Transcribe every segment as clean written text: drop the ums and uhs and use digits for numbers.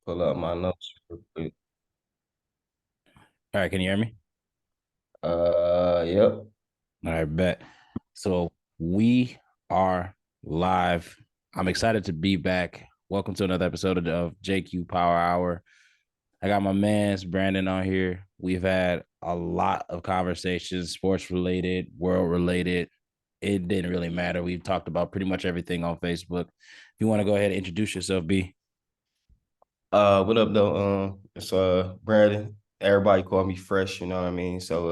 Pull up my notes real quick. All right, can you hear me? Yep. All right, bet. So we are live. I'm excited to be back. Welcome to another episode of JQ Power Hour. I got my man's Brandon on here. We've had a lot of conversations, sports related, world related. It didn't really matter. We've talked about pretty much everything on Facebook. If you want to go ahead and introduce yourself, B. What up though? It's Brandon. Everybody call me Fresh, you know what I mean? So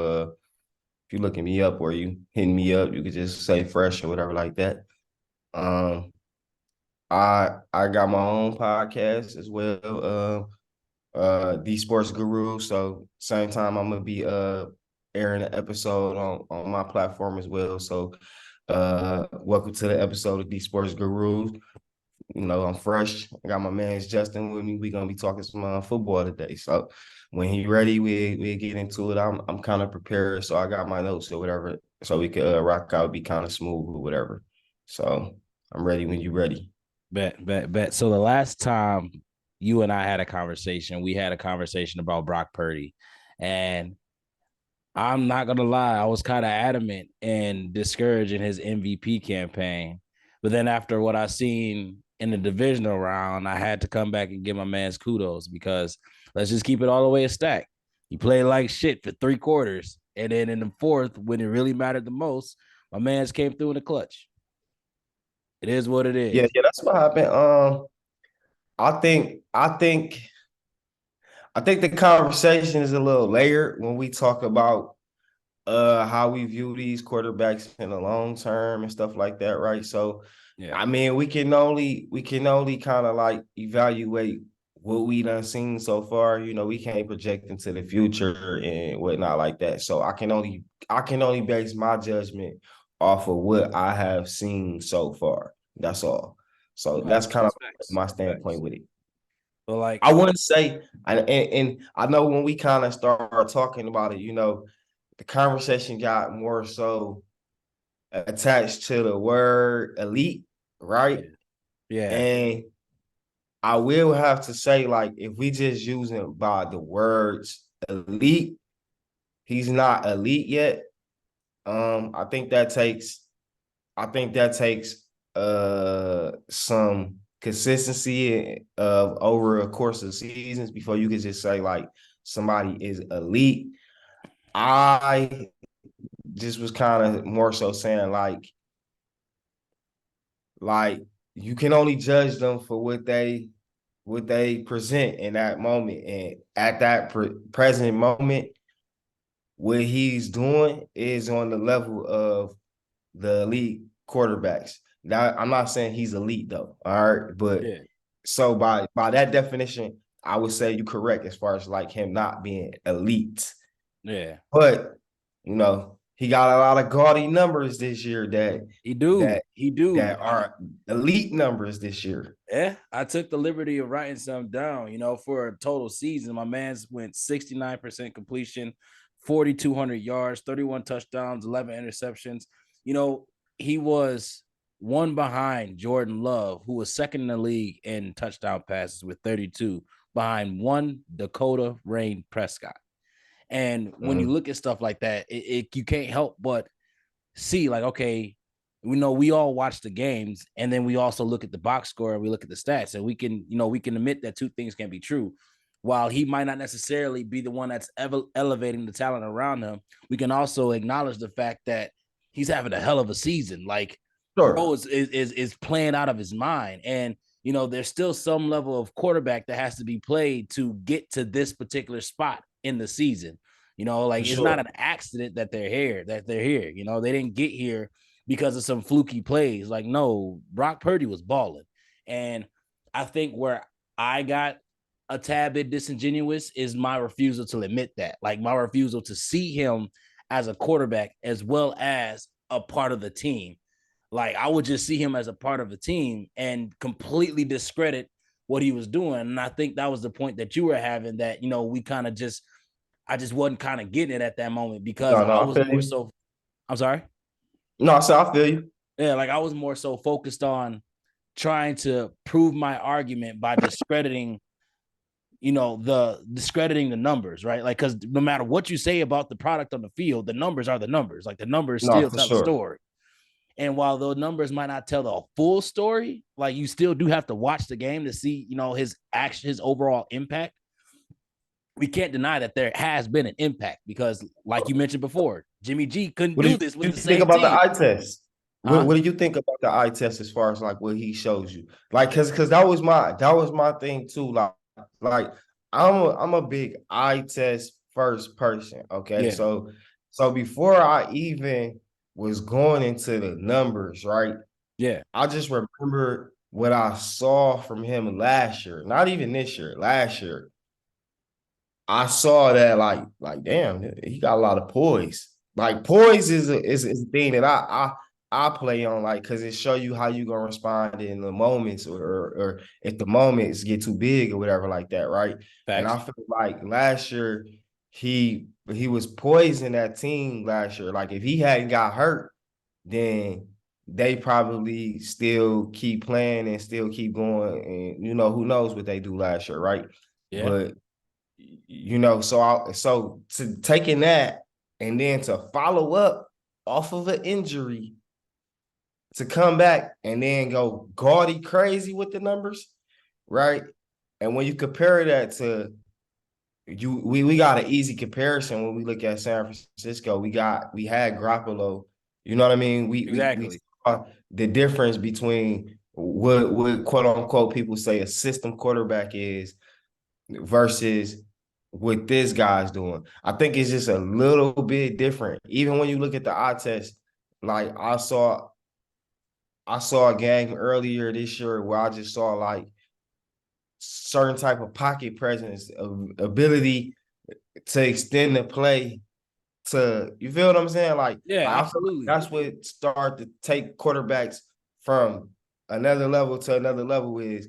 if you looking me up or you hitting me up, you could just say Fresh or whatever like that. Um I got my own podcast as well, The Sports Guru. So same time I'm gonna be airing an episode on my platform as well. So welcome to the episode of The Sports Guru. I'm fresh. I got my man's Justin with me. We're gonna be talking some football today. So when he ready, we get into it. I'm kind of prepared, so I got my notes or whatever, so we could rock out, be kind of smooth or whatever. So I'm ready when you ready. Bet. So the last time you and I had a conversation, we had a conversation about Brock Purdy. And I'm not gonna lie, I was kind of adamant and discouraging his MVP campaign. But then after what I seen in the divisional round, I had to come back and give my man's kudos because let's just keep it all the way a stack. He played like shit for 3 quarters, and then in the fourth, when it really mattered the most, my man's came through in the clutch. It is what it Yeah, is. yeah, that's what happened. I think, I think, I think the conversation is a little layered when we talk about how we view these quarterbacks in the long term and stuff like that, right? So Yeah. I mean we can only kind of like evaluate what we done seen so far. We can't project into the future and whatnot like that. So I can only base my judgment off of what I have seen so far. That's all. So No, that's that's, kind of that's facts. my That's standpoint facts. with it. But like, I wouldn't say, and I know when we kind of start talking about it, the conversation got more so attached to the word elite, right? yeah, yeah, And I will have to say, like, if we just using by the words elite, he's not elite yet. I think that takes some consistency of over a course of seasons before you can just say like somebody is elite. I just was kind of more so saying like you can only judge them for what they present in that moment, and at that present moment what he's doing is on the level of the elite quarterbacks. Now I'm not saying he's elite though, all right, but yeah, so by that definition I would say you're correct as far as like him not being elite. yeah. But he got a lot of gaudy numbers this year that He do, that he do. that are elite numbers this year. Yeah, I took the liberty of writing some down. For a total season, my man's went 69% completion, 4,200 yards, 31 touchdowns, 11 interceptions. You know, he was one behind Jordan Love, who was second in the league in touchdown passes with 32, behind one Dakota Rain Prescott. And when you Mhm. look at stuff like that, you can't help but see, like, okay, we know we all watch the games, and then we also look at the box score and we look at the stats, and we can admit that two things can be true. While he might not necessarily be the one that's elevating the talent around him, we can also acknowledge the fact that he's having a hell of a season. Like, bro Sure. is playing out of his mind, and there's still some level of quarterback that has to be played to get to this particular spot in the season. For Like, it's not sure. an accident that they're here. They didn't get here because of some fluky plays. Like, no, Brock Purdy was balling, and I think where I got a tad bit disingenuous is my refusal to admit that. Like, my refusal to see him as a quarterback as well as a part of the team. Like, I would just see him as a part of the team and completely discredit what he was doing. And I think that was the point that you were having, that, we kind of just, I just wasn't kind of getting it at that moment because No, I no, I was feel more you. so, I'm sorry. No, I said I feel you. Yeah, like I was more so focused on trying to prove my argument by discrediting the discrediting the numbers, right? Like, because no matter what you say about the product on the field, the numbers are the numbers. Like, the numbers No, still for tell a sure. story. And while those numbers might not tell the full story, like, you still do have to watch the game to see, his action, his overall impact. We can't deny that there has been an impact because, like you mentioned before, Jimmy G couldn't What do do this with you the think same about the team. eye test? Huh? What do you think about the eye test as far as like what he shows you? Like, cause that was my thing too. Like I'm a big eye test first person. Okay, Yeah. so before I even was going into the numbers, right? Yeah. I just remember what I saw from him last year, not even this year, last year. I saw that like damn, he got a lot of poise. Like poise is a thing that I play on like because it show you how you gonna respond in the moments or if the moments get too big or whatever like that, right? And I Facts. feel like last year he was poising that team last year. Like if he hadn't got hurt, then they probably still keep playing and still keep going. And who knows what they do last year, right? Yeah. But so to taking that and then to follow up off of an injury to come back and then go gaudy crazy with the numbers, right? And when you compare that to we got an easy comparison when we look at San Francisco. We had Garoppolo. You know what I mean? We Exactly. saw the difference between what quote unquote people say a system quarterback is versus what this guy's doing. I think it's just a little bit different. Even when you look at the eye test, like I saw a game earlier this year where I just saw like certain type of pocket presence, ability to extend the play to you feel what I'm saying? Yeah, I feel like absolutely. that's what start to take quarterbacks from another level to another level is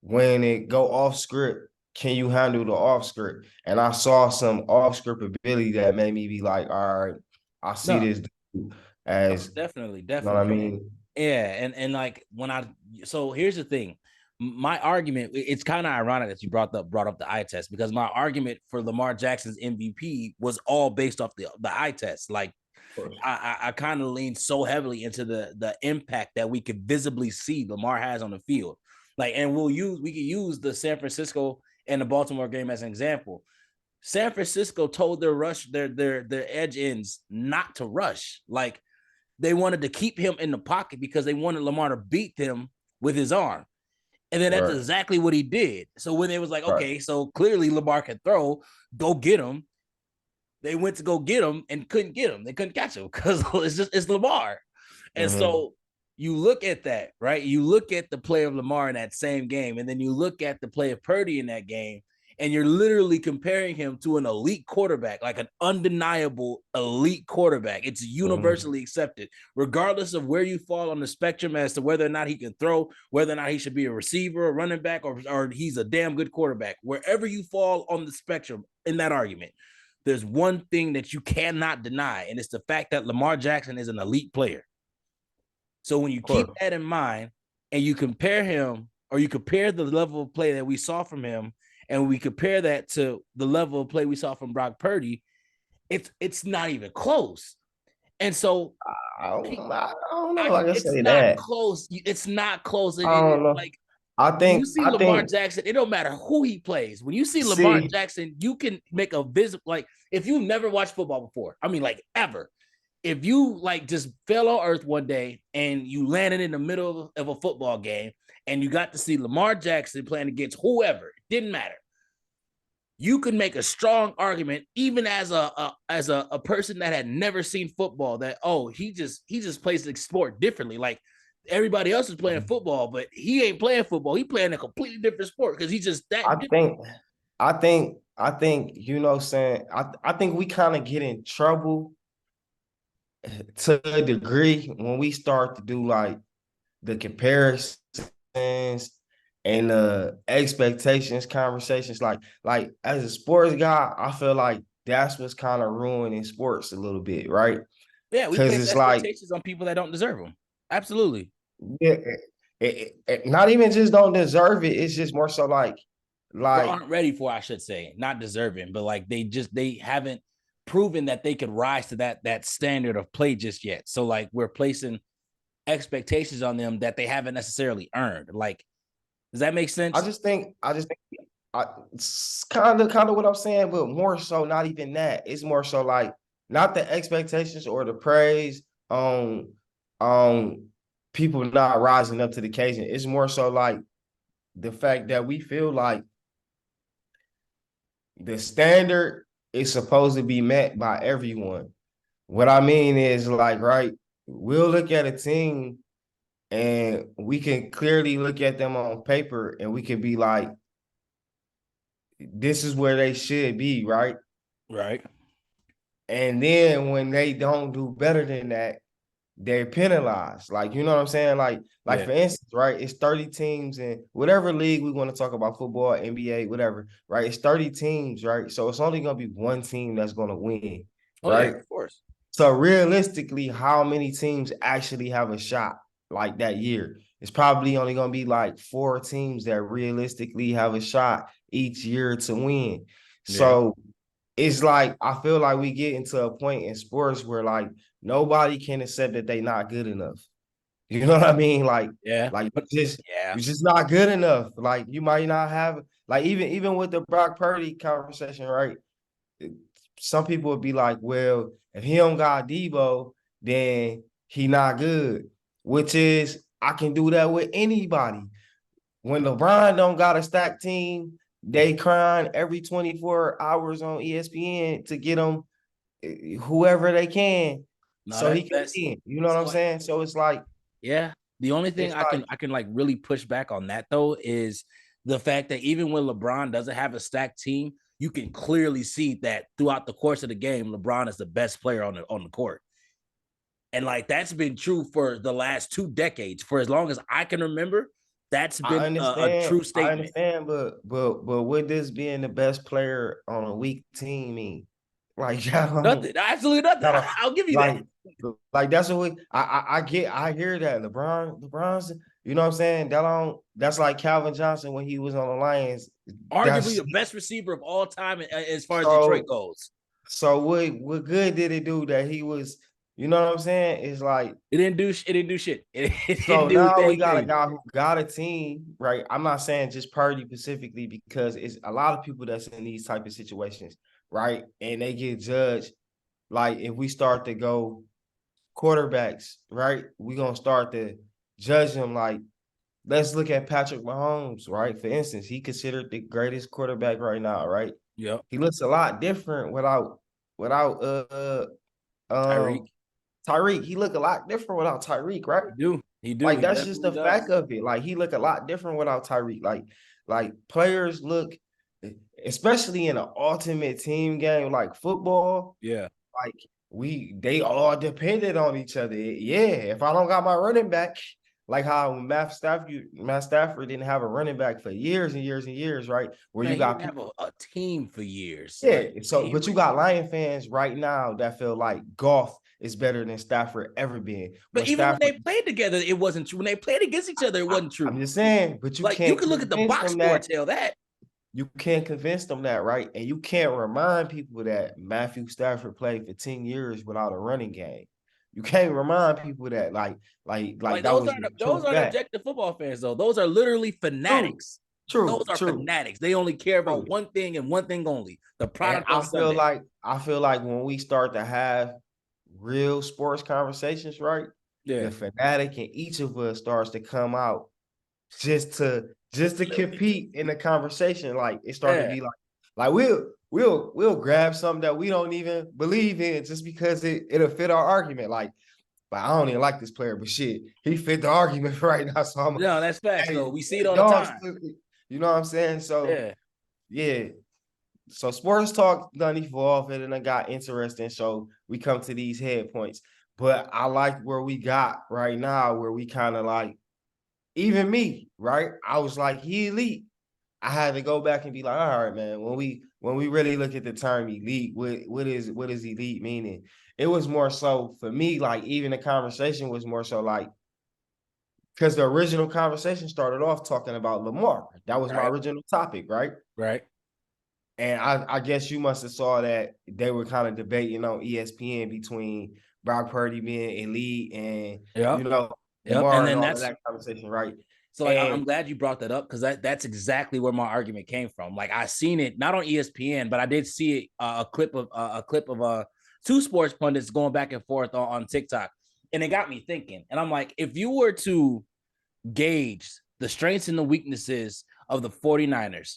when it go off script, can you handle the off script? And I saw some off script ability that made me be like, all right, I see No, this no, as definitely, you know what I definitely. mean? Yeah, and like so here's the thing. My argument, it's kind of ironic that you brought up the eye test because my argument for Lamar Jackson's MVP was all based off the eye test. Like Of course. I kind of leaned so heavily into the impact that we could visibly see Lamar has on the field. Like, and we could use the San Francisco and the Baltimore game as an example. San Francisco told their edge ends not to rush. Like, they wanted to keep him in the pocket because they wanted Lamar to beat them with his arm. And then that's Right, exactly what he did. So when they was like, right. okay, so clearly Lamar can throw, go get him. They went to go get him and couldn't get him. They couldn't catch him because it's Lamar. And Mm-hmm. so you look at that, right? You look at the play of Lamar in that same game, and then you look at the play of Purdy in that game, and you're literally comparing him to an elite quarterback, like an undeniable elite quarterback. It's Mm-hmm. universally accepted, regardless of where you fall on the spectrum as to whether or not he can throw, whether or not he should be a receiver, a running back, or he's a damn good quarterback. Wherever you fall on the spectrum in that argument, there's one thing that you cannot deny, and it's the fact that Lamar Jackson is an elite player. So when you Of keep course. that in mind and you compare him or you compare the level of play that we saw from him and we compare that to the level of play we saw from Brock Purdy, it's not even close. And so I don't know if I can it's say not that. close. It's not close. I don't know. Like, I when you think see I Lamar think Jackson, it don't matter who he plays. When you see Lamar see Jackson, you can make a visit. Like, if you never watched football before, I mean, like, ever, if you like just fell on earth one day and you landed in the middle of a football game and you got to see Lamar Jackson playing against whoever, it didn't matter. You could make a strong argument, even as a person that had never seen football, that he just plays the sport differently. Like, everybody else is playing football, but he ain't playing football. He playing a completely different sport because he's just I that different. think I think saying I think we kind of get in trouble to a degree when we start to do like the comparisons and the expectations conversations like as a sports guy I feel like that's what's kind of ruining sports a little bit, right? Yeah, we Because place it's like expectations on people that don't deserve them. Absolutely. yeah, not even just don't deserve it, it's just more so like or Like aren't ready for, I should say, not deserving, but like they haven't proven that they could rise to that standard of play just yet. So like we're placing expectations on them that they haven't necessarily earned. Like, does that make sense? I just think it's kind of what I'm saying, but more so not even that. It's more so like not the expectations or the praise on people not rising up to the occasion. It's more so like the fact that we feel like the standard is supposed to be met by everyone. What I mean is like, right, we'll look at a team and we can clearly look at them on paper and we can be like, this is where they should be, right? Right. And then when they don't do better than that, they're penalized. Like, you know what I'm saying? Like Yeah. for instance, right? It's 30 teams in whatever league we want to talk about, football, NBA, whatever, right? It's 30 teams, right? So it's only gonna be one team that's gonna win, Oh yeah, right? of course. So realistically, how many teams actually have a shot like that year? It's probably only gonna be like 4 teams that realistically have a shot each year to win. Yeah. So it's like I feel like we get into a point in sports where like nobody can accept that they not good enough. You know what I mean? Yeah. Like But just yeah. you're just not good enough. Like you might not have like even with the Brock Purdy conversation, right? Some people would be like, well, if he don't got Debo, then he not good. Which is I can do that with anybody. When LeBron don't got a stacked team, they crying every 24 hours on ESPN to get him whoever they can No, so he can that's win. You know what so I'm like saying? So yeah. The only thing it's like I can like really push back on that though is the fact that even when LeBron doesn't have a stacked team, you can clearly see that throughout the course of the game, LeBron is the best player on the court. And like that's been true for the last 2 decades. For as long as I can remember, that's been a true I statement. understand, but would this being the best player on a weak team mean? Like Nothing, absolutely nothing. I don't I'll give you that. like like that's what I get. I hear that LeBron's. You know what I'm saying? That's like Calvin Johnson when he was on the Lions. Arguably That's the best receiver of all time as far as Detroit so. goes. So what good did it do that he was? You know what I'm saying? It's like It didn't do shit. It didn't so do a now we dang got a thing. guy who got a team, right? I'm not saying just Purdy specifically because it's a lot of people that's in these type of situations, right? And they get judged. Like if we start to go quarterbacks, right? We're gonna start to judge them like let's look at Patrick Mahomes, right? For instance, he considered the greatest quarterback right now, right? Yep. He looks a lot different without um Tyreek. Tyreek. He look a lot different without Tyreek, right? He do. He do. Like He that's just definitely the does. fact of it. Like he look a lot different without Tyreek. Like players look, especially in an ultimate team game like football. Yeah. Like they all depended on each other. Yeah, if I don't got my running back, like how Matt Stafford didn't have a running back for years and years and years, right? Where you Man, he got didn't have people. a team for years. Yeah, Like so but you got Lion fans right now that feel like golf is better than Stafford ever been. but When even when Stafford, they played together, it wasn't true. When they played against each other, it wasn't I'm true. just saying, but you Like you can't can look at the convince box them score, that tell that. you can't convince them that, right? And you can't remind people that Matthew Stafford played for 10 years without a running game. You can't remind people that like Like that was the those true aren't fact. objective football fans though. Those are literally True, fanatics. Those true, are true, fanatics. They only care about true. one thing and one thing only: the And product on Sunday. I feel like when we start to have real sports conversations, right? The Yeah, fanatic in each of us starts to come out just to compete in the conversation. Like it started to yeah. be like we'll grab something that we don't even believe in just because it'll fit our argument. Like I don't even like this player, but shit, he fit the argument right now. So I'm No, that's facts hey, though. We see it all the dogs, time. you know what I'm saying? So Yeah. yeah. So sports talk done evolved and it got interesting. So we come to these head points. But I like where we got right now, where we kind of like even me, right? I was like, he elite. I had to go back and be like, all right, man, when we really look at the term elite, what is elite meaning? It was more so for me, like even the conversation was more so like because the original conversation started off talking about Lamar. That was my Right. original topic, right? Right. And I guess you must have saw that they were kind of debating on ESPN between Brock Purdy being elite and Yep. Yep. And Lamar and then all of that's that conversation, right? so like I'm And glad you brought that up because that's exactly where my argument came from. Like I seen it not on ESPN, but I did see it a clip of two sports pundits going back and forth on TikTok, and it got me thinking. And I'm like, if you were to gauge the strengths and the weaknesses of the 49ers,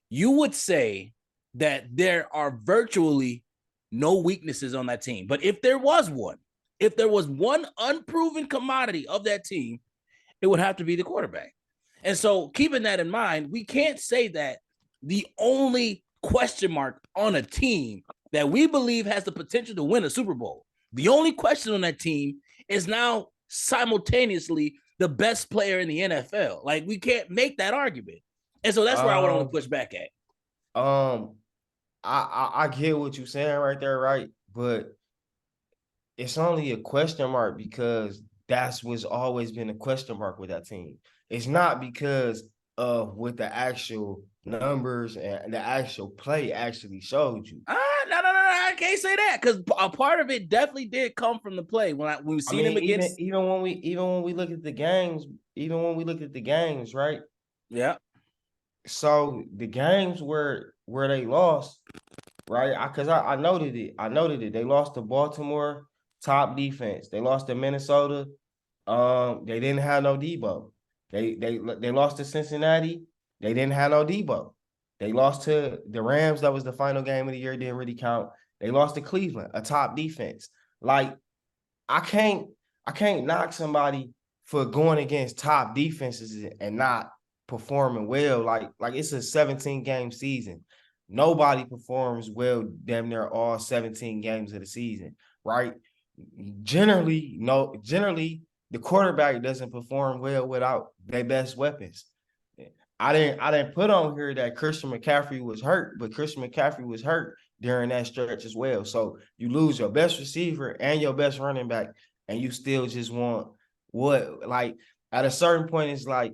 you would say that there are virtually no weaknesses on that team. But if there was one unproven commodity of that team, it would have to be the quarterback. And so, keeping that in mind, we can't say that the only question mark on a team that we believe has the potential to win a Super Bowl, the only question on that team is now simultaneously the best player in the NFL. Like, we can't make that argument. And so that's where I would only um push back at. um I get what you're saying right there, right? But it's only a question mark because that's what's always been a question mark with that team. It's not because of what the actual numbers and the actual play actually showed you. No, I can't say that because a part of it definitely did come from the play when we I seen him mean, against. even when we look at the games, even when we look at the games, right? Yeah, So the games where they lost, right? Because I noted it. I noted it. They lost to Baltimore, top defense. They lost to Minnesota. They didn't have no Debo. They lost to Cincinnati. They didn't have no Debo. They lost to the Rams. That was the final game of the year. Didn't really count. They lost to Cleveland, a top defense. Like I can't I can't knock somebody for going against top defenses and not performing well. Like it's a 17 game season. Nobody performs well damn near all 17 games of the season, right? Generally, no, generally the quarterback doesn't perform well without their best weapons. I didn't put on here that Christian McCaffrey was hurt, but Christian McCaffrey was hurt during that stretch as well. So you lose your best receiver and your best running back, and you still just want what like at a certain point, it's like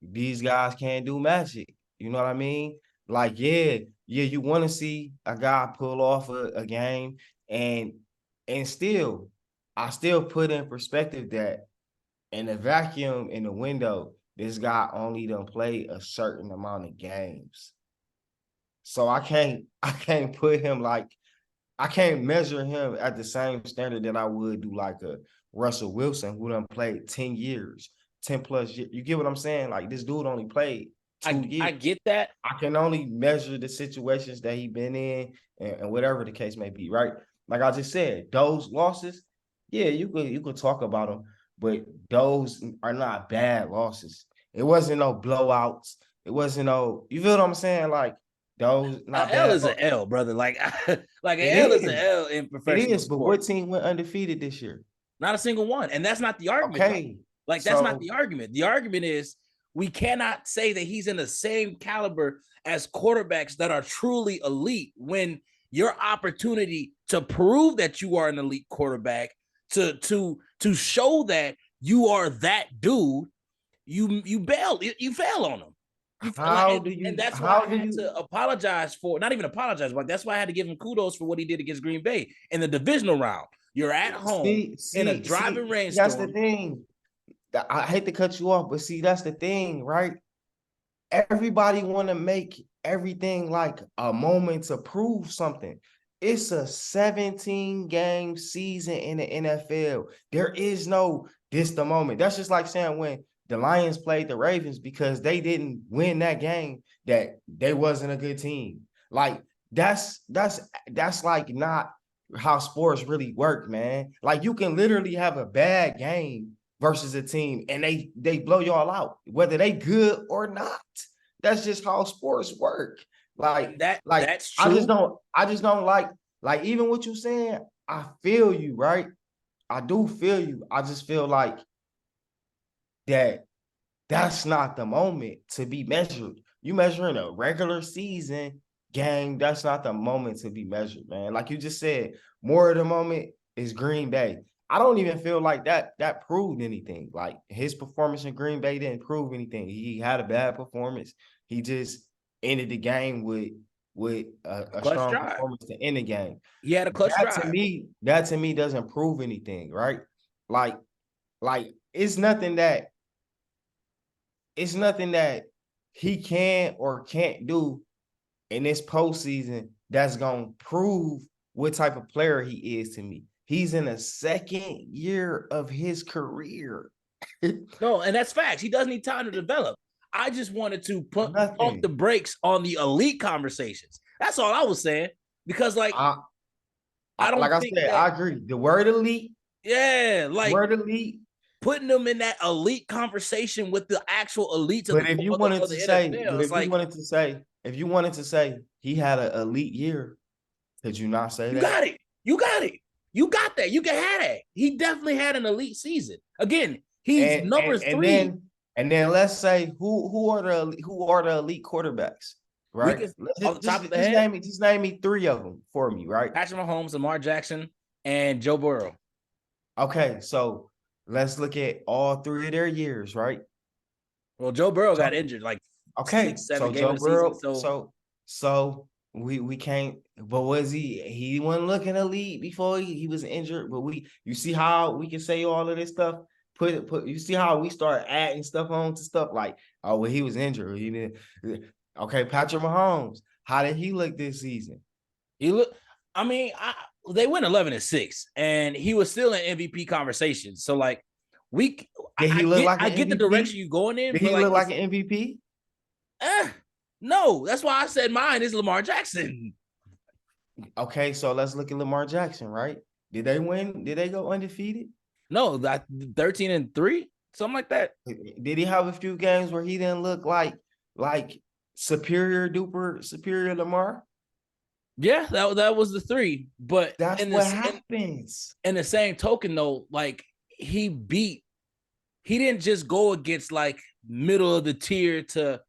these guys can't do magic. You know what I mean? Like, yeah, you want to see a guy pull off a game, and still, I still put in perspective that in the vacuum in the window, this guy only done play a certain amount of games. So I can't put him like I can't measure him at the same standard that I would do like a Russell Wilson who done played 10 years, 10 plus years. You get what I'm saying? Like this dude only played two I years. get that. I can only measure the situations that he been in and whatever the case may be, right? Like I just said, those losses, yeah, you could talk about them, but those are not bad losses. It wasn't no blowouts. It wasn't no, you feel what I'm saying? Like those A not L bad. is an L, brother. Like like an It L is an is. L in It professional is. But what sports. team went undefeated this year? Not a single one. And that's not the argument, though. Okay. Like, that's not So the argument. The argument is we cannot say that he's in the same caliber as quarterbacks that are truly elite when your opportunity to prove that you are an elite quarterback, to show that you are that dude, you fail on him. You like, and that's why how I do had you to apologize for, not even apologize, but that's why I had to give him kudos for what he did against Green Bay in the divisional round. You're at home in a driving that's the rainstorm. thing. I hate to cut you off, but see, that's the thing, right? Everybody want to make everything like a moment to prove something. It's a 17 game season in the NFL. There is no this the moment. That's just like saying when the Lions played the Ravens because they didn't win that game that they wasn't a good team. Like that's like not how sports really work, man. Like you can literally have a bad game versus a team and they blow y'all out, whether they good or not. That's just how sports work. Like, And that like that's I just true. don't, I just don't like even what you saying, I feel you, right? I do feel you. I just feel like that that's not the moment to be measured. You measuring a regular season game, that's not the moment to be measured, man. Like you just said, more of the moment is Green Bay. I don't even feel like that proved anything. Like his performance in Green Bay didn't prove anything. He had a bad performance. He just ended the game with A a clutch strong drive. performance to end the game. He had a clutch drive. That to me doesn't prove anything, right? Like, like it's nothing that he can or can't do in this postseason that's gonna prove what type of player he is to me. He's in the second year of his career. No, and that's facts. He does need time to develop. I just wanted to pump the Nothing. brakes on the elite conversations. That's all I was saying. Because like I, I like don't I think said, that, I agree. The word elite, yeah, like word elite. putting them in that elite conversation with the actual elites of But if you wanted of the to say, NFL. It's like if you wanted to say he had an elite year, could you not say you that? got it. You got it. You got that. You can have that. He definitely had an elite season. Again, he's And number and and three. then and then let's say who are the elite quarterbacks, We right? can off the top of the Just head, name me three of them for me, right? Patrick Mahomes, Lamar Jackson, and Joe Burrow. Okay, so let's look at all three of their years, right? Well, Joe Burrow got So injured like okay, six, seven so game Joe of the season. Burrow, So so we can't. But was he wasn't looking elite before he was injured? But you see how we can say all of this stuff. Put you see how we start adding stuff on to stuff like, oh well, he was injured. He didn't. Okay, Patrick Mahomes, how did he look this season? he look. I mean, they went 11-6, and he was still in MVP conversation. So like, we, Did he look like I an get the MVP? direction you going in, Did but he like, look like it's an MVP? eh, no. That's why I said mine is Lamar Jackson. Okay, so let's look at Lamar Jackson, right? Did they win? Did they go undefeated? No, that 13-3, something like that. Did he have a few games where he didn't look like superior Lamar? Yeah, that was the three. But That's in what this happens. in the same token, though, like he didn't just go against like middle of the tier to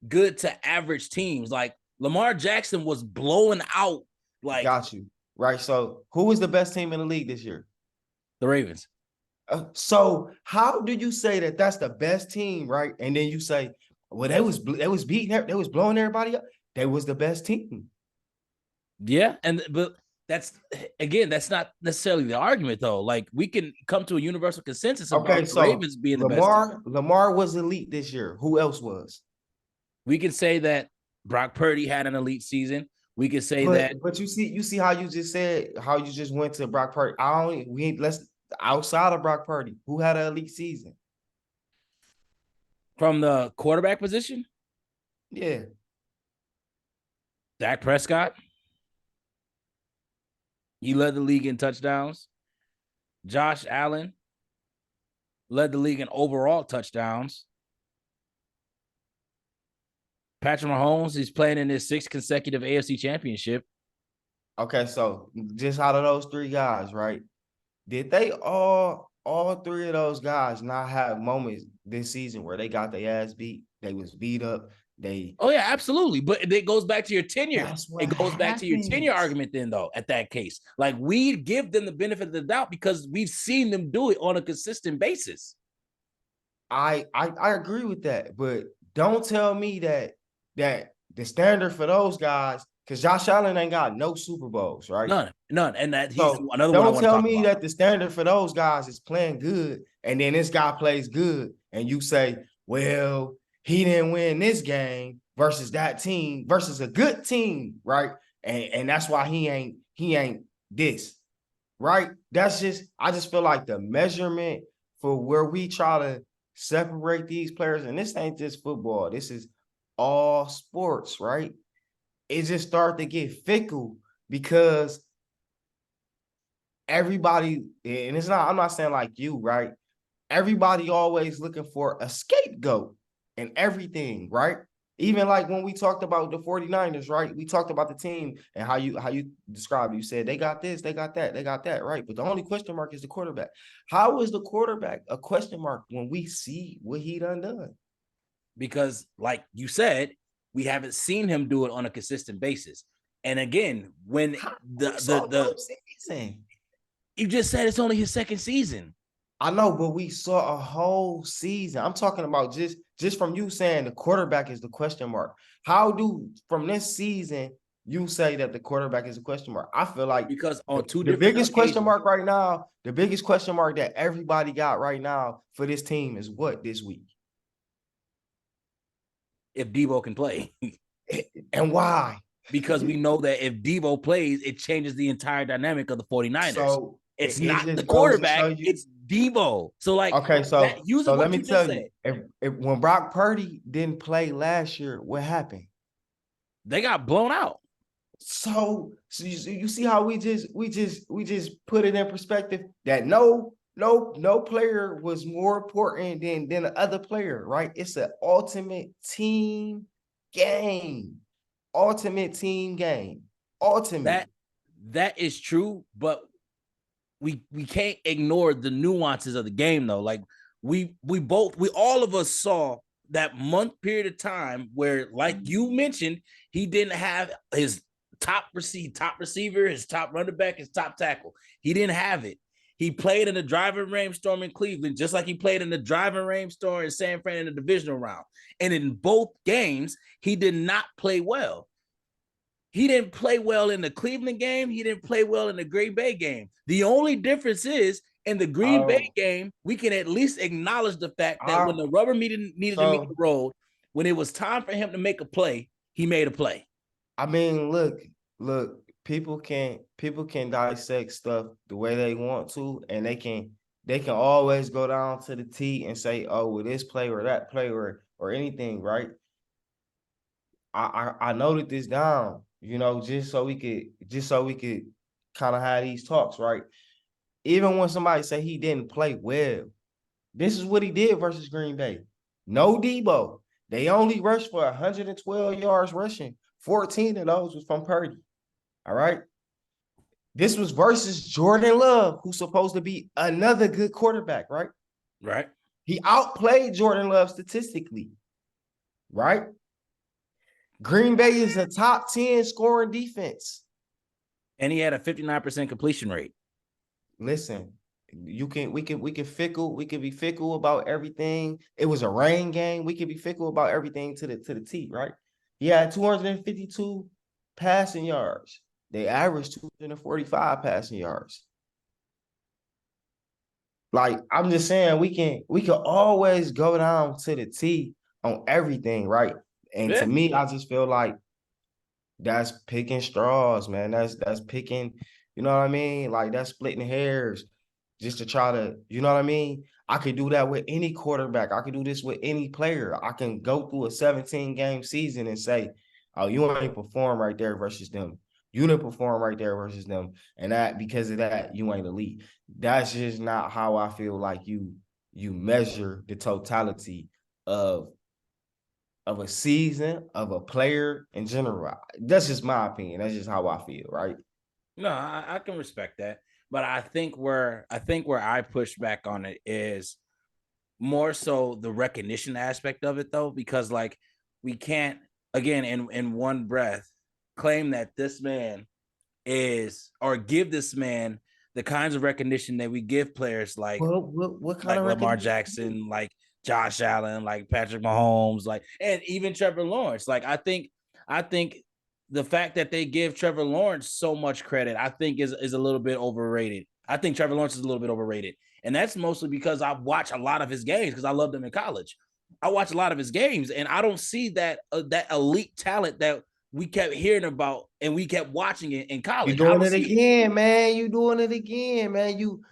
good to average teams. Like Lamar Jackson was blowing out like Got you. Right. So who was the best team in the league this year? the Ravens. So how do you say that that's the best team, right? And then you say, well, they was beating, they was blowing everybody up. They was the best team. Yeah, and but that's again, that's not necessarily the argument though. Like we can come to a universal consensus about Okay, the so Ravens being the best team. Lamar was elite this year. Who else was? We can say that Brock Purdy had an elite season. We can say that But you see how you just said how you just went to Brock Purdy. I don't we let's outside of Brock Purdy, who had an elite season? from the quarterback position, Yeah. Dak Prescott, he led the league in touchdowns. Josh Allen led the league in overall touchdowns. Patrick Mahomes, he's playing in his sixth consecutive AFC championship. Okay, so just out of those three guys, right? Did they all three of those guys not have moments this season where they got their ass beat? They was beat up. They Oh, yeah, absolutely. But it goes back to your tenure. That's what It goes back to your tenure happens. argument, then, though, at that case. Like, we give them the benefit of the doubt because we've seen them do it on a consistent basis. I agree with that, but don't tell me that the standard for those guys, because Josh Allen ain't got no Super Bowls, right? None. And that he's So another one I don't want to tell talk me about. that the standard for those guys is playing good, and then this guy plays good, and you say, well, he didn't win this game versus that team versus a good team, right? And that's why he ain't this, right? That's just I just feel like the measurement for where we try to separate these players, and this ain't just football, this is all sports, right? It just start to get fickle because everybody, and it's not, I'm not saying like you, right? Everybody always looking for a scapegoat and everything, right? Even like when we talked about the 49ers, right? We talked about the team and how you described it. You said they got this, they got that, they got that, right? But the only question mark is the quarterback. How is the quarterback a question mark when we see what he done? Because, like you said, we haven't seen him do it on a consistent basis. And again, when We saw one season. You just said it's only his second season. I know, but we saw a whole season. I'm talking about just from you saying the quarterback is the question mark. How do from this season you say that the quarterback is a question mark? I feel like Because on two the different biggest question occasions, mark right now, the biggest question mark that everybody got right now for this team is what this week? if Debo can play. And why? Because we know that if Debo plays, it changes the entire dynamic of the 49ers. So It's it not the just goes to show quarterback, you. it's Debo. So, like, Okay, that so using let what me you just tell said, you, if when Brock Purdy didn't play last year, what happened? they got blown out. So you see how we just put it in perspective that no player was more important than the other player, right? It's an ultimate team game. Ultimate team game. Ultimate. That that is true, but we can't ignore the nuances of the game though. Like we all of us saw that month period of time where, like you mentioned, he didn't have his top receiver, his top running back, his top tackle. He didn't have it. He played in the driving rainstorm in Cleveland, just like he played in the driving rainstorm in San Fran in the divisional round. And in both games, he did not play well. He didn't play well in the Cleveland game. He didn't play well in the Green Bay game. The only difference is in the Green Bay Oh, game, we can at least acknowledge the fact that when I the rubber needed to meet the so road, when it was time for him to make a play, he made a play. I mean, look, people can dissect stuff the way they want to, and they can always go down to the T and say, oh, well, this play or that play or anything, right? I noted this down, just so we could kind of have these talks, right? Even when somebody say he didn't play well, this is what he did versus Green Bay. No Debo. They only rushed for 112 yards rushing. 14 of those was from Purdy. All right. This was versus Jordan Love, who's supposed to be another good quarterback, right? Right. He outplayed Jordan Love statistically, right? Green Bay is a top 10 scoring defense. And he had a 59% completion rate. Listen, we can be fickle about everything. It was a rain game. We can be fickle about everything to the T, right? He had 252 passing yards. They averaged 245 passing yards. Like I'm just saying, we can always go down to the T on everything, right? And to Yeah. me, I just feel like that's picking straws, man. That's picking, you know what I mean? Like that's splitting hairs just to try to, you know what I mean? I could do that with any quarterback. I could do this with any player. I can go through a 17 game season and say, oh, you ain't perform right there versus them. You didn't perform right there versus them. And that because of that, you ain't elite. That's just not how I feel like you measure the totality of of a season, of a player in general. That's just my opinion. That's just how I feel, right? No, I can respect that. But I think where I push back on it is more so the recognition aspect of it though, because like we can't again in one breath claim that this man is or give this man the kinds of recognition that we give players What kind like of Lamar recognition? Jackson, like Josh Allen, like Patrick Mahomes, like and even Trevor Lawrence. Like I think the fact that they give Trevor Lawrence so much credit, I think is a little bit overrated. I think Trevor Lawrence is a little bit overrated. And that's mostly because I watch a lot of his games because I loved him in college. I watch a lot of his games and I don't see that elite talent that we kept hearing about and we kept watching it in You college. I doing don't it see it. again, man. You doing it again, man. You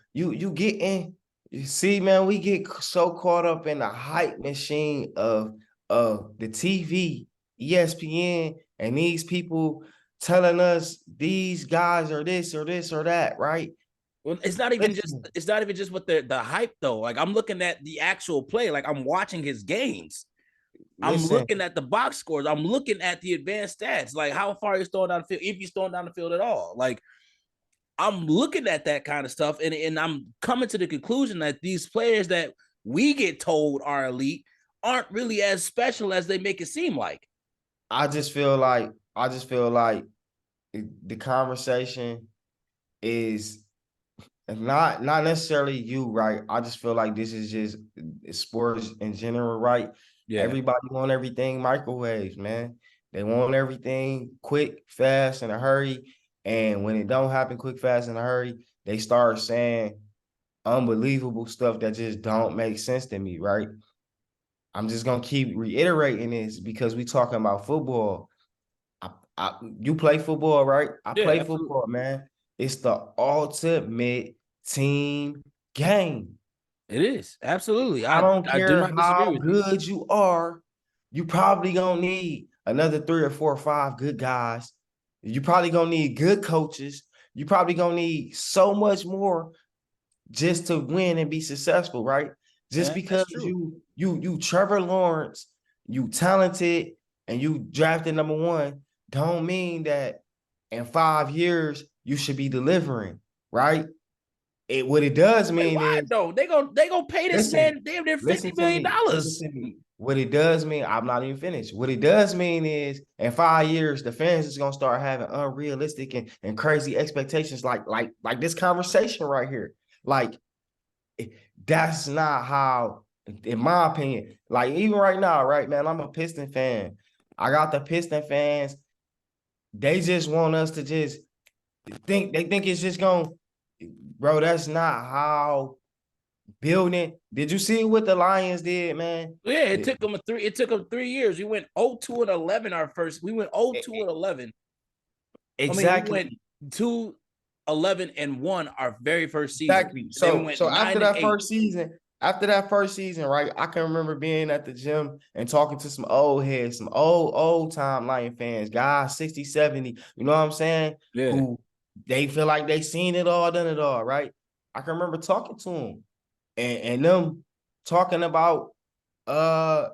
getting you see, man, we get so caught up in the hype machine of the TV, ESPN, and these people telling us these guys are this or this or that, right? Well, it's not even just Listen, it's not even just what the hype though. Like I'm looking at the actual play, like I'm watching his games. I'm listen. looking at the box scores. I'm looking at the advanced stats, like how far he's throwing down the field, if he's throwing down the field at all. Like I'm looking at that kind of stuff, and I'm coming to the conclusion that these players that we get told are elite aren't really as special as they make it seem like. I just feel like the conversation is And not necessarily you, right? I just feel like this is just sports in general, right? Yeah, Everybody want everything microwaves, man. They want everything quick, fast, in a hurry. And when it don't happen quick, fast, in a hurry, they start saying unbelievable stuff that just don't make sense to me, right? I'm just gonna keep reiterating this because we talking about football. You play football, right? I yeah, play absolutely. football, man. It's the ultimate team game. It is absolutely. I don't I do care not disagree how with you. good you are, you probably gonna need another 3 or 4 or 5 good guys. You probably gonna need good coaches. You probably gonna need so much more just to win and be successful, right? Just Yeah, that's because true. you Trevor Lawrence, you talented and you drafted #1, don't mean that in 5 years you should be delivering, right? What it does Wait, mean why is though? They gonna pay this listen, man damn near fifty listen to million me, listen dollars. to me. What it does mean, I'm not even finished. What it does mean is in 5 years, the fans is gonna start having unrealistic and crazy expectations, like this conversation right here. Like that's not how, in my opinion, like even right now, right, man, I'm a Piston fan. I got the Piston fans. They just want us to just they think it's just going, bro, that's not how building. Did you see what the Lions did, man? Yeah, it took them 3 years. We went 0-2-11 our first. We went 0-2-11. I mean, we went Exactly. 2-11-1 our very first season. Exactly. And then we So went so nine and eight. after that first season, right? I can remember being at the gym and talking to some old heads, some old time Lion fans, guys 60, 70, you know what I'm saying? Yeah. Who they feel like they seen it all, done it all, right? I can remember talking to them and them talking about uh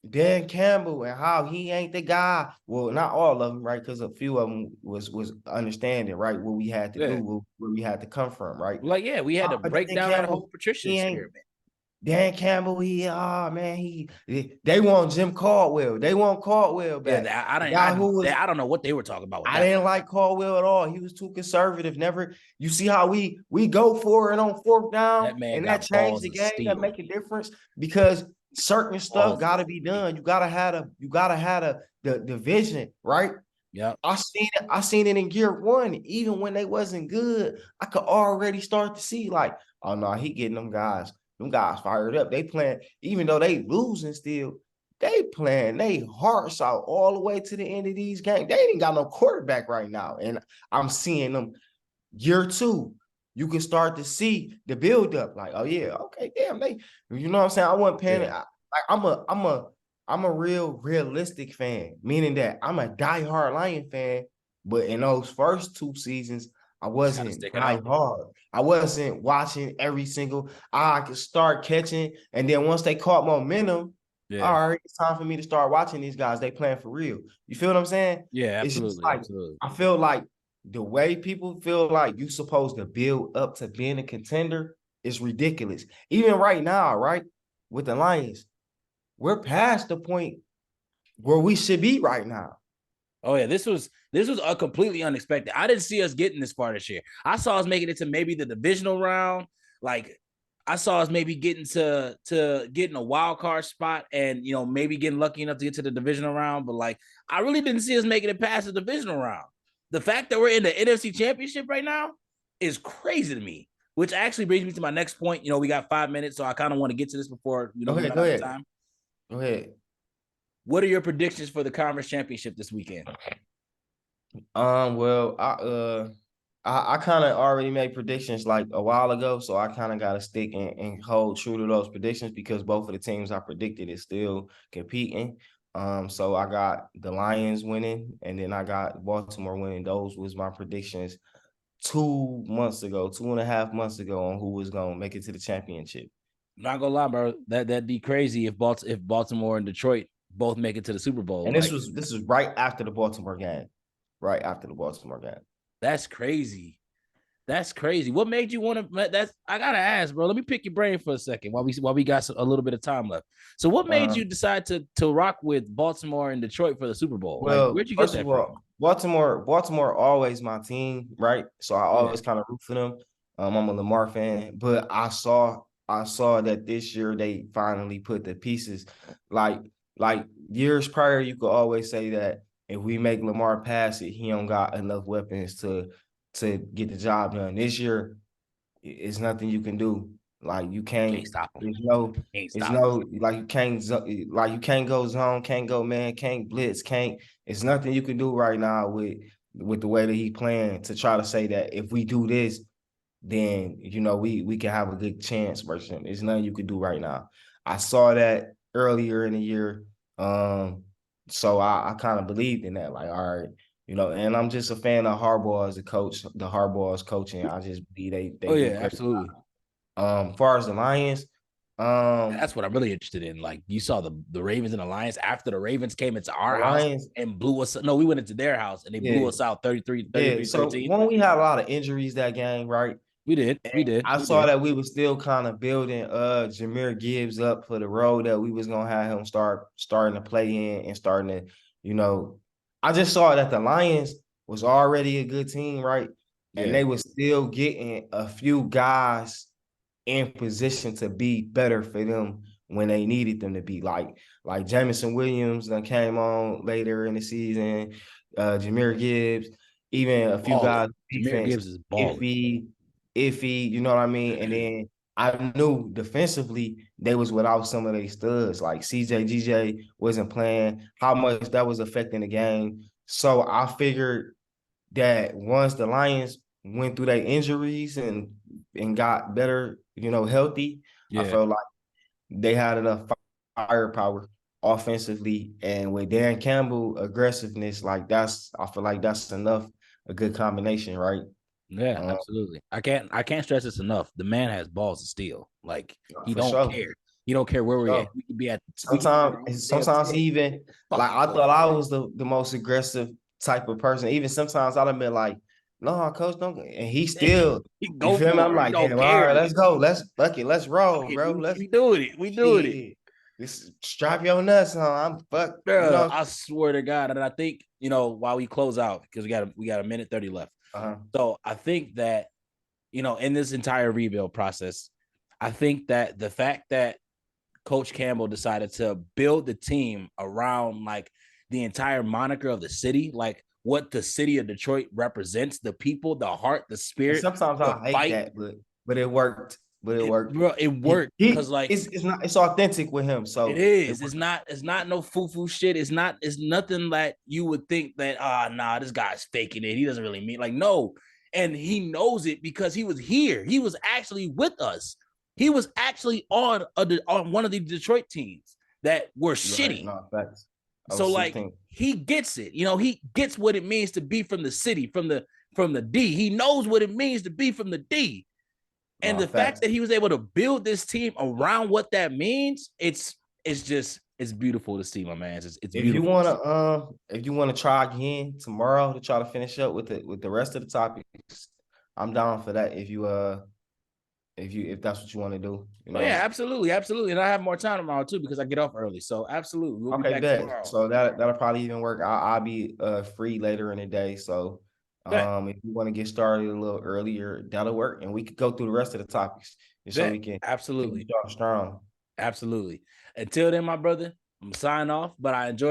Dan Campbell and how he ain't the guy. Well, not all of them, right? Because a few of them was understanding, right? What we had to do, Yeah. where we had to come from, right? Like, yeah, we had to But break Dan down that Campbell, whole Patricia he ain't experiment. Dan Campbell. Man, they want Jim Caldwell. They want Caldwell Yeah, back. The guy who was I don't know what they were talking about with I that didn't one. like Caldwell at all. He was too conservative. Never. You see how we go for it on fourth That down, man and that got changed balls the of game. That steel. make a difference because certain stuff Balls of got to be steel. done. You gotta have the vision, right? Yep. I seen it in year one. Even when they wasn't good, I could already start to see like, oh no, he getting them guys fired up. They playing, even though they losing still, they playing they hearts out all the way to the end of these games. They ain't got no quarterback right now. And I'm seeing them year two. You can start to see the build up. Like, oh yeah, okay, damn, you know what I'm saying? I wasn't paying Yeah. it. I'm a real realistic fan, meaning that I'm a diehard Lion fan, but in those first 2 seasons, I Just kind of wasn't sticking out. diehard. I wasn't watching every single. I could start catching, and then once they caught momentum, Yeah. all right, it's time for me to start watching these guys. They playing for real. You feel what I'm saying? Yeah, It's just absolutely. like Absolutely. I feel like the way people feel like you supposed to build up to being a contender is ridiculous. Even right now, right, with the Lions, we're past the point where we should be right now. Oh yeah, this was a completely unexpected. I didn't see us getting this far this year. I saw us making it to maybe the divisional round. Like I saw us maybe getting to getting a wild card spot and maybe getting lucky enough to get to the divisional round. But like I really didn't see us making it past the divisional round. The fact that we're in the NFC championship right now is crazy to me. Which actually brings me to my next point. We got 5 minutes, so I kind of want to get to this before Go we ahead, run go out of ahead, time. go ahead. What are your predictions for the conference championship this weekend? Well, I kind of already made predictions like a while ago, so I kind of got to stick and hold true to those predictions because both of the teams I predicted is still competing. So I got the Lions winning, and then I got Baltimore winning. Those was my predictions 2 months ago, 2.5 months ago, on who was gonna make it to the championship. Not gonna lie, bro. That'd be crazy if Baltimore and Detroit both make it to the Super Bowl. And Like this was right after the Baltimore game, right after the Baltimore game. that's crazy. That's crazy. What made you want to? That's I gotta ask, bro. Let me pick your brain for a second while we got a little bit of time left. So, what made you Um, decide to rock with Baltimore and Detroit for the Super Bowl? Like, Well, where'd you get first that of from? all, Baltimore always my team, right? So I Yeah, always kind of root for them. I'm a Lamar fan, but I saw that this year they finally put the pieces like like years prior. You could always say that if we make Lamar pass it, he don't got enough weapons to get the job done. This year, it's nothing you can do. Like you Can't can't. stop him. There's no. Can't It's stop him. no like you can't like you can't go zone, can't go man, can't blitz, can't. It's nothing you can do right now with the way that he playing to try to say that if we do this, then we can have a good chance versus him. There's nothing you can do right now. I saw that earlier in the year. Um, so I kind of believed in that. Like, all right, and I'm just a fan of Harbaugh as a coach. The Harbaugh's coaching, I just believe they Oh do yeah, great. absolutely. Far as the Lions, That's what I'm really interested in. Like you saw the Ravens and the Lions after the Ravens came into our the house Lions, and blew us. No, we went into their house and they blew yeah, us out 33, yeah. 33, So 13. when we had a lot of injuries that game, right? We did. And We did. I We saw did. that we was still kind of building Jameer Gibbs up for the role that we was gonna have him starting to play in and starting to, you know, I just saw that the Lions was already a good team, right? And Yeah. they was still getting a few guys in position to be better for them when they needed them to be. Like Jamison Williams that came on later in the season, Jameer Gibbs, even a few Balling. guys Jameer defense Gibbs is balling. iffy, you know what I mean? And then I knew defensively they was without some of their studs. Like CJ GJ wasn't playing, how much that was affecting the game. So I figured that once the Lions went through their injuries and got better, healthy, I Yeah. felt like they had enough firepower offensively, and with Dan Campbell aggressiveness, I feel like that's enough, a good combination, right? Yeah, Um, absolutely. I can't stress this enough. The man has balls of steel. Like he for don't sure. care. He don't care where we're at. Sure. We could be on our own damn Sometimes he team. even like Fucking I go. thought I was the most aggressive type of person. Even sometimes I'd have been like, "No, coach, don't." And he still, He you go feel me? I'm for it. He like, don't "Damn, all care. right, let's go, let's Fuck roll, it. bro. We Let's doing it. We doing it. shit, just strap your nuts on. I'm fuck, Bro, I swear to God. And I think, while we close out, because we got a minute 30 left. Uh-huh. So I think that, in this entire rebuild process, I think that the fact that Coach Campbell decided to build the team around like the entire moniker of the city, like what the city of Detroit represents, the people, the heart, the And spirit, sometimes the I hate fight. that, but it worked. But it worked. Bro, it worked because like It's not it's authentic with him, it so it is. worked. It's not no foo-foo shit. It's nothing that you would think that nah, this guy's faking it. He doesn't really mean like no. And he knows it because he was here. He was actually with us. He was actually on one of the Detroit teams that were You're right. shitty. No, facts. I So was like 16. he gets it. He gets what it means to be from the city, from the D. He knows what it means to be from the D. And No, the fact facts. that he was able to build this team around what that means, it's beautiful to see, my man. It's beautiful. If you wanna try again tomorrow to try to finish up with the rest of the topics, I'm down for that. If that's what you want to do, Oh yeah, absolutely, absolutely. And I have more time tomorrow too because I get off early. So absolutely, we'll be Okay, back bet. tomorrow. So that'll probably even work. I'll be free later in the day. So Bet, if you want to get started a little earlier, that'll work. And we could go through the rest of the topics just so bet, we can finish absolutely, off strong. absolutely. Until then, my brother, I'm signing off. But I enjoyed